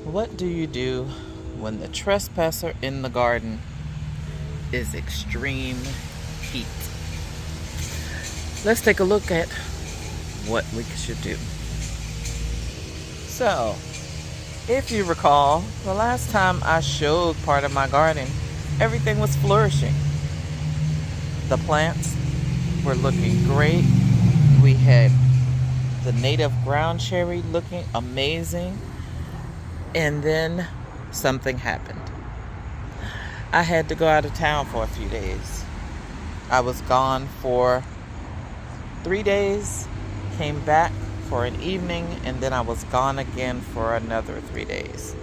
What do you do when the trespasser in the garden is extreme heat? Let's take a look at what we should do. So, if you recall, the last time I showed part of my garden, everything was flourishing. The plants were looking great. We had the native ground cherry looking amazing. And then something happened. I had to go out of town for a few days. I was gone for 3 days, came back for an evening, and then I was gone again for another 3 days.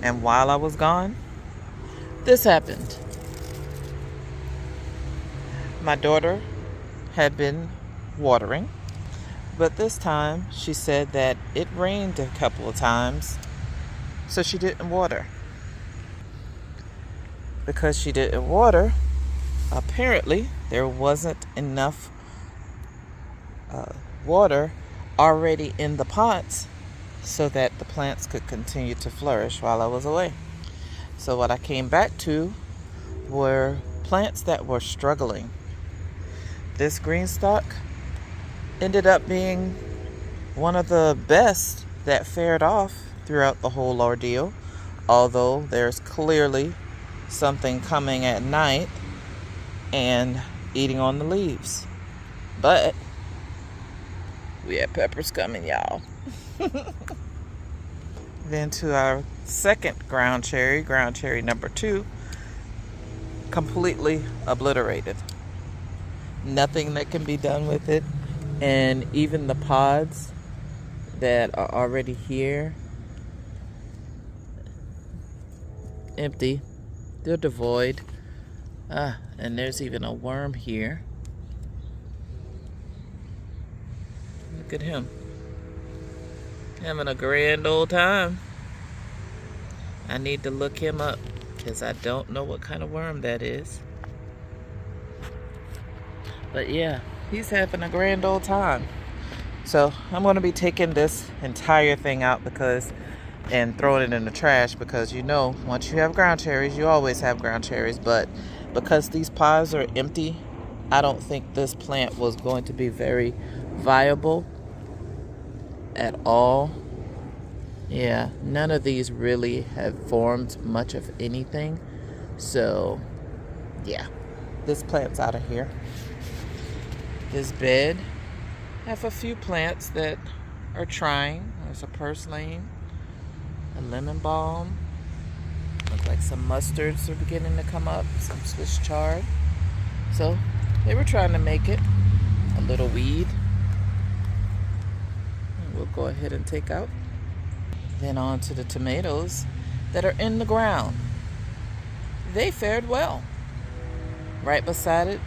And while I was gone, this happened. My daughter had been watering, but this time she said that it rained a couple of times, so she didn't water. Because she didn't water, apparently there wasn't enough water already in the pots so that the plants could continue to flourish while I was away. So what I came back to were plants that were struggling. This green stalk ended up being one of the best that fared off throughout the whole ordeal, although there's clearly something coming at night and eating on the leaves. But we had peppers coming, y'all. Then to our second ground cherry number 2, completely obliterated. Nothing that can be done with it. And even the pods that are already here, empty. They're devoid. And there's even a worm here. Look at him. Having a grand old time. I need to look him up because I don't know what kind of worm that is. But yeah, he's having a grand old time. So I'm going to be taking this entire thing out and throwing it in the trash because once you have ground cherries, you always have ground cherries. But because these pods are empty, I don't think this plant was going to be very viable at all. Yeah, none of these really have formed much of anything. So yeah, this plant's out of here. This bed, I have a few plants that are trying. There's a purslane, a lemon balm. Look like some mustards are beginning to come up, some Swiss chard. So they were trying to make it. A little weed. And we'll go ahead and take out. Then on to the tomatoes that are in the ground. They fared well. Right beside it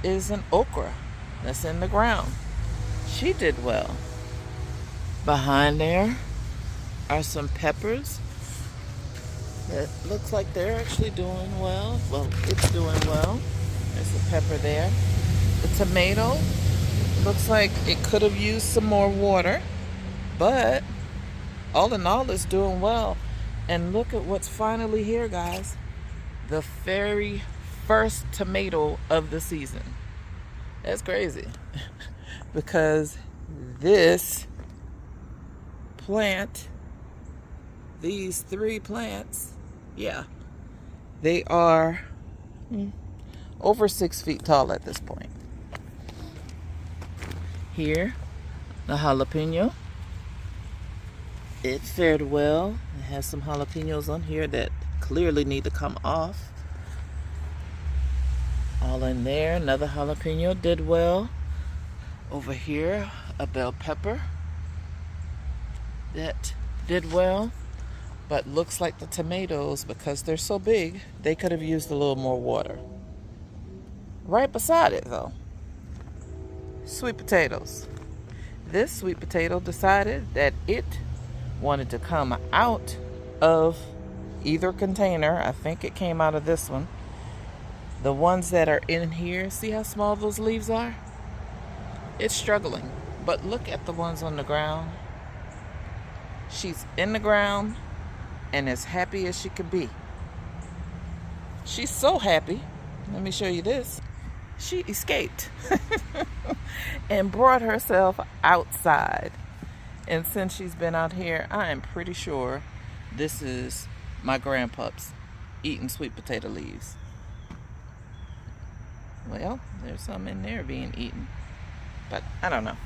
is an okra that's in the ground. She did well. Behind there are some peppers that looks like they're actually doing well. Well, it's doing well. There's a pepper there. The tomato looks like it could have used some more water, but all in all, it's doing well. And look at what's finally here, guys. The very first tomato of the season. That's crazy. Because this plant, these 3 plants, yeah, they are over 6 feet tall at this point. Here, the jalapeno. It fared well. It has some jalapenos on here that clearly need to come off. All in there. Another jalapeno did well. Over here, a bell pepper that did well. But looks like the tomatoes, because they're so big, they could have used a little more water. Right beside it, though, sweet potatoes. This sweet potato decided that it wanted to come out of either container. I think it came out of this one. The ones that are in here, see how small those leaves are? It's struggling. But look at the ones on the ground. She's in the ground and as happy as she can be. She's so happy. Let me show you this. She escaped and brought herself outside. And since she's been out here, I am pretty sure this is my grandpups eating sweet potato leaves. Well, there's some in there being eaten, but I don't know.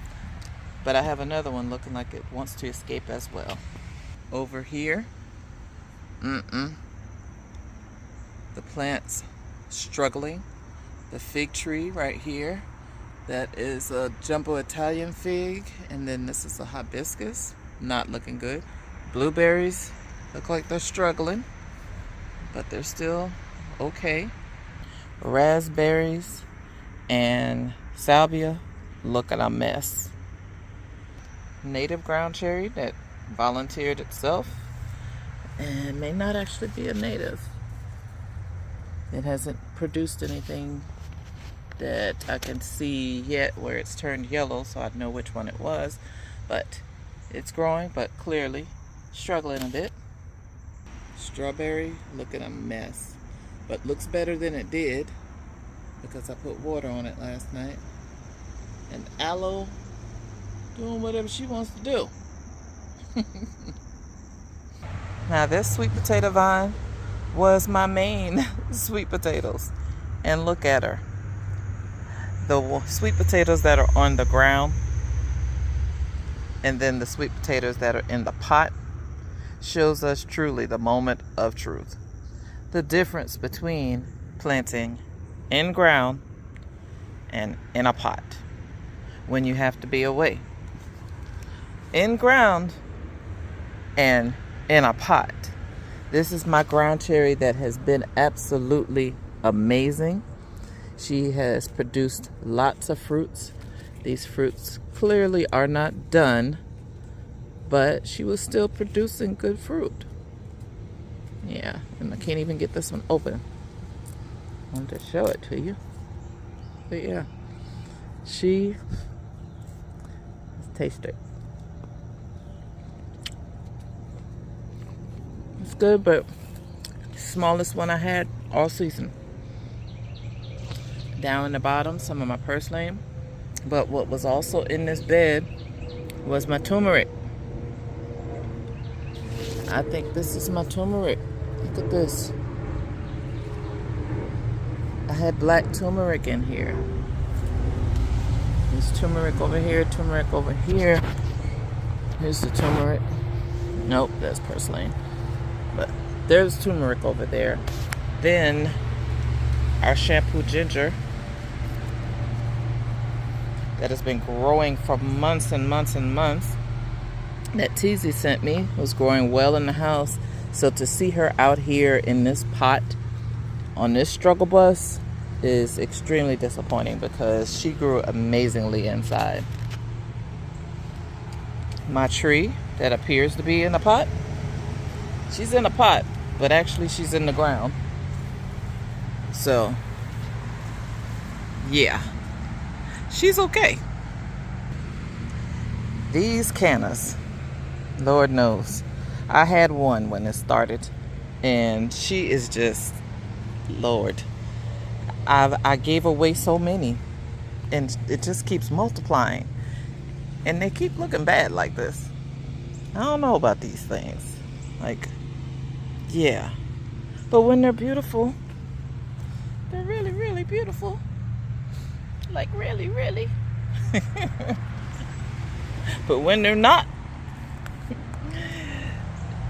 But I have another one looking like it wants to escape as well. Over here, the plant's struggling. The fig tree right here, that is a jumbo Italian fig, and then this is a hibiscus, not looking good. Blueberries look like they're struggling, but they're still okay. Raspberries and salvia look at a mess. Native ground cherry that volunteered itself and may not actually be a native. It hasn't produced anything that I can see yet where it's turned yellow, so I'd know which one it was. But it's growing, but clearly struggling a bit. Strawberry looking a mess, but looks better than it did because I put water on it last night. And aloe doing whatever she wants to do. Now this sweet potato vine was my main sweet potatoes, and look at her. The sweet potatoes that are on the ground and then the sweet potatoes that are in the pot shows us truly the moment of truth. The difference between planting in ground and in a pot when you have to be away. In ground and in a pot. This is my ground cherry that has been absolutely amazing. She has produced lots of fruits. These fruits clearly are not done, but she was still producing good fruit. Yeah, and I can't even get this one open. I wanted to show it to you. But yeah, let's taste it. It's good, but smallest one I had all season. Down in the bottom, some of my purslane. But what was also in this bed was my turmeric. I think this is my turmeric. Look at this. I had black turmeric in here. There's turmeric over here, turmeric over here. Here's the turmeric. Nope, that's purslane. But there's turmeric over there. Then our shampoo ginger that has been growing for months and months and months that Teasy sent me was growing well in the house. So to see her out here in this pot on this struggle bus is extremely disappointing because she grew amazingly inside. My tree that appears to be in a pot, she's in a pot, but actually she's in the ground. So yeah, she's okay. These cannas, Lord knows, I had one when it started, and she is just, Lord, I gave away so many, and it just keeps multiplying, and they keep looking bad like this. I don't know about these things, like, yeah, but when they're beautiful, they're really, really beautiful, like really, really. But when they're not,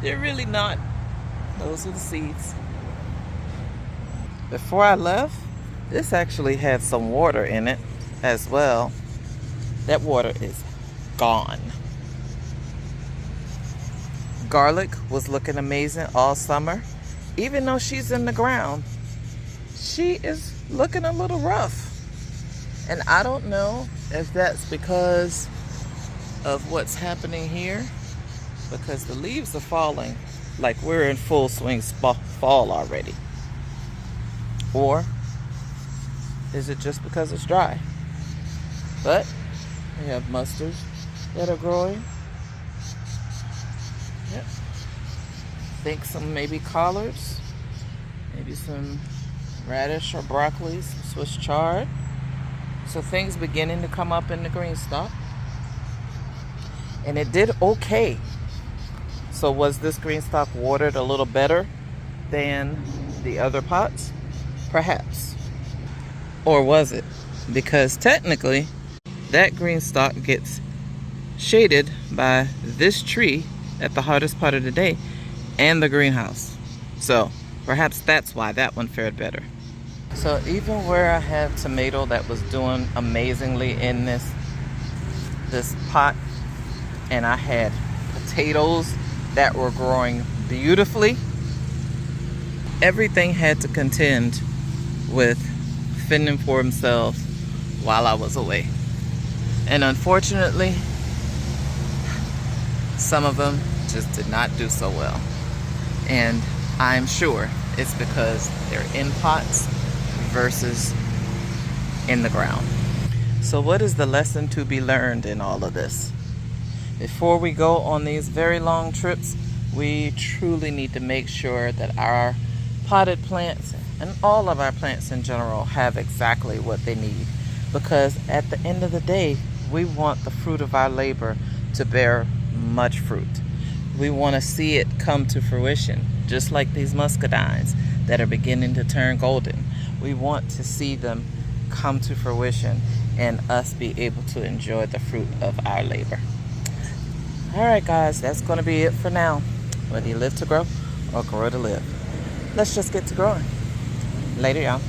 they're really not. Those are the seeds. Before I left, this actually had some water in it as well. That water is gone. Garlic was looking amazing all summer. Even though she's in the ground, she is looking a little rough. And I don't know if that's because of what's happening here, because the leaves are falling like we're in full swing fall already. Or is it just because it's dry? But we have mustards that are growing. Yep. think some maybe collards, maybe some radish or broccoli, some Swiss chard. So things beginning to come up in the green stalk. And it did okay. So was this green stalk watered a little better than the other pots? Perhaps. Or was it? Because technically, that green stalk gets shaded by this tree at the hottest part of the day and the greenhouse. So perhaps that's why that one fared better. So even where I had tomato that was doing amazingly in this pot, and I had potatoes that were growing beautifully, everything had to contend with fending for themselves while I was away. And unfortunately, some of them just did not do so well. And I'm sure it's because they're in pots versus in the ground. So what is the lesson to be learned in all of this? Before we go on these very long trips, we truly need to make sure that our potted plants and all of our plants in general have exactly what they need. Because at the end of the day, we want the fruit of our labor to bear much fruit. We want to see it come to fruition, just like these muscadines that are beginning to turn golden. We want to see them come to fruition and us be able to enjoy the fruit of our labor. All right, guys, that's going to be it for now. Whether you live to grow or grow to live, let's just get to growing. Later, y'all.